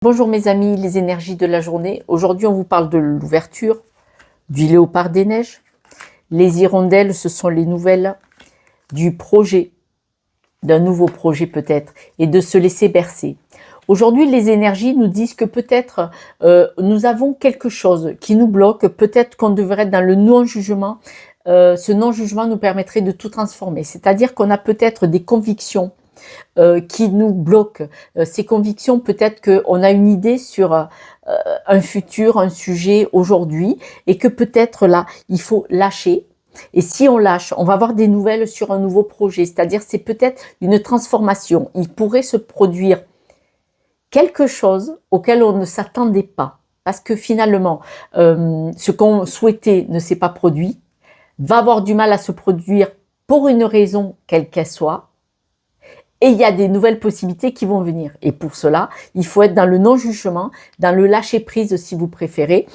Bonjour mes amis, les énergies de la journée. Aujourd'hui, on vous parle de l'ouverture, du léopard des neiges. Les hirondelles, ce sont les nouvelles du projet, d'un nouveau projet peut-être, et de se laisser bercer. Aujourd'hui, les énergies nous disent que peut-être nous avons quelque chose qui nous bloque, peut-être qu'on devrait être dans le non-jugement. Ce non-jugement nous permettrait de tout transformer. C'est-à-dire qu'on a peut-être des convictions qui nous bloquent. Ces convictions, peut-être qu'on a une idée sur un futur, un sujet aujourd'hui, et que peut-être là, il faut lâcher. Et si on lâche, on va avoir des nouvelles sur un nouveau projet, c'est-à-dire c'est peut-être une transformation. Il pourrait se produire quelque chose auquel on ne s'attendait pas, parce que finalement, ce qu'on souhaitait ne s'est pas produit, va avoir du mal à se produire pour une raison quelle qu'elle soit, et il y a des nouvelles possibilités qui vont venir. Et pour cela, il faut être dans le non-jugement, dans le lâcher-prise si vous préférez,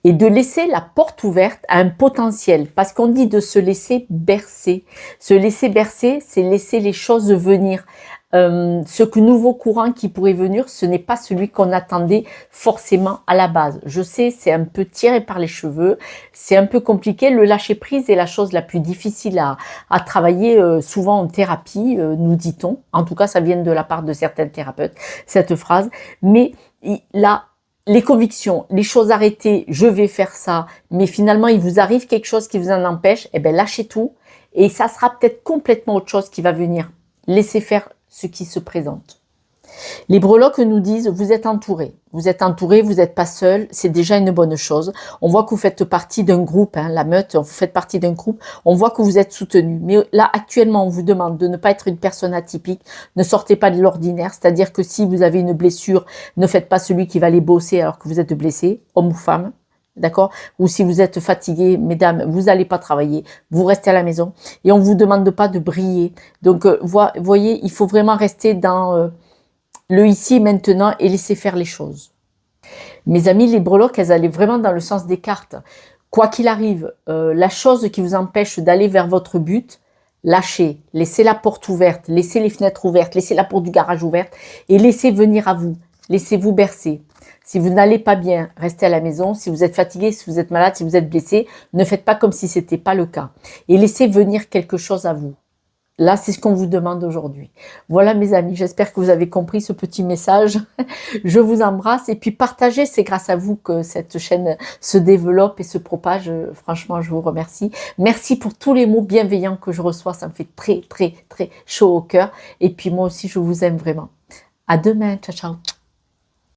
et de laisser la porte ouverte à un potentiel. Parce qu'on dit de se laisser bercer. Se laisser bercer, c'est laisser les choses venir. Ce nouveau courant qui pourrait venir, ce n'est pas celui qu'on attendait forcément à la base. Je sais, c'est un peu tiré par les cheveux, c'est un peu compliqué. Le lâcher-prise est la chose la plus difficile à travailler, souvent en thérapie, nous dit-on. En tout cas, ça vient de la part de certains thérapeutes, cette phrase. Mais là, les convictions, les choses arrêtées, je vais faire ça, mais finalement, il vous arrive quelque chose qui vous en empêche, eh bien, lâchez tout. Et ça sera peut-être complètement autre chose qui va venir. Laissez faire ce qui se présente. Les breloques nous disent, vous êtes entouré, vous n'êtes pas seul, c'est déjà une bonne chose. On voit que vous faites partie d'un groupe, la meute, vous faites partie d'un groupe, on voit que vous êtes soutenu. Mais là, actuellement, on vous demande de ne pas être une personne atypique, ne sortez pas de l'ordinaire, c'est-à-dire que si vous avez une blessure, ne faites pas celui qui va aller bosser alors que vous êtes blessé, homme ou femme. D'accord? Ou si vous êtes fatigué, mesdames, vous n'allez pas travailler, vous restez à la maison. Et on ne vous demande pas de briller. Donc, voyez, il faut vraiment rester dans le ici et maintenant et laisser faire les choses. Mes amis, les breloques, elles allaient vraiment dans le sens des cartes. Quoi qu'il arrive, la chose qui vous empêche d'aller vers votre but, lâchez, laissez la porte ouverte, laissez les fenêtres ouvertes, laissez la porte du garage ouverte et laissez venir à vous. Laissez-vous bercer. Si vous n'allez pas bien, restez à la maison. Si vous êtes fatigué, si vous êtes malade, si vous êtes blessé, ne faites pas comme si ce n'était pas le cas. Et laissez venir quelque chose à vous. Là, c'est ce qu'on vous demande aujourd'hui. Voilà mes amis, j'espère que vous avez compris ce petit message. Je vous embrasse et puis partagez, c'est grâce à vous que cette chaîne se développe et se propage. Franchement, je vous remercie. Merci pour tous les mots bienveillants que je reçois, ça me fait très, très, très chaud au cœur. Et puis moi aussi, je vous aime vraiment. À demain, ciao, ciao.